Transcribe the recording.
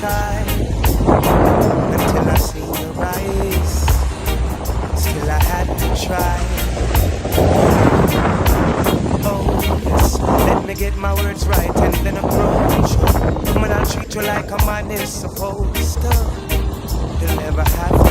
try until I see your eyes. Still I had to try. Oh yes, let me get my words right and then approach. When I treat you like a man is supposed to, you'll never have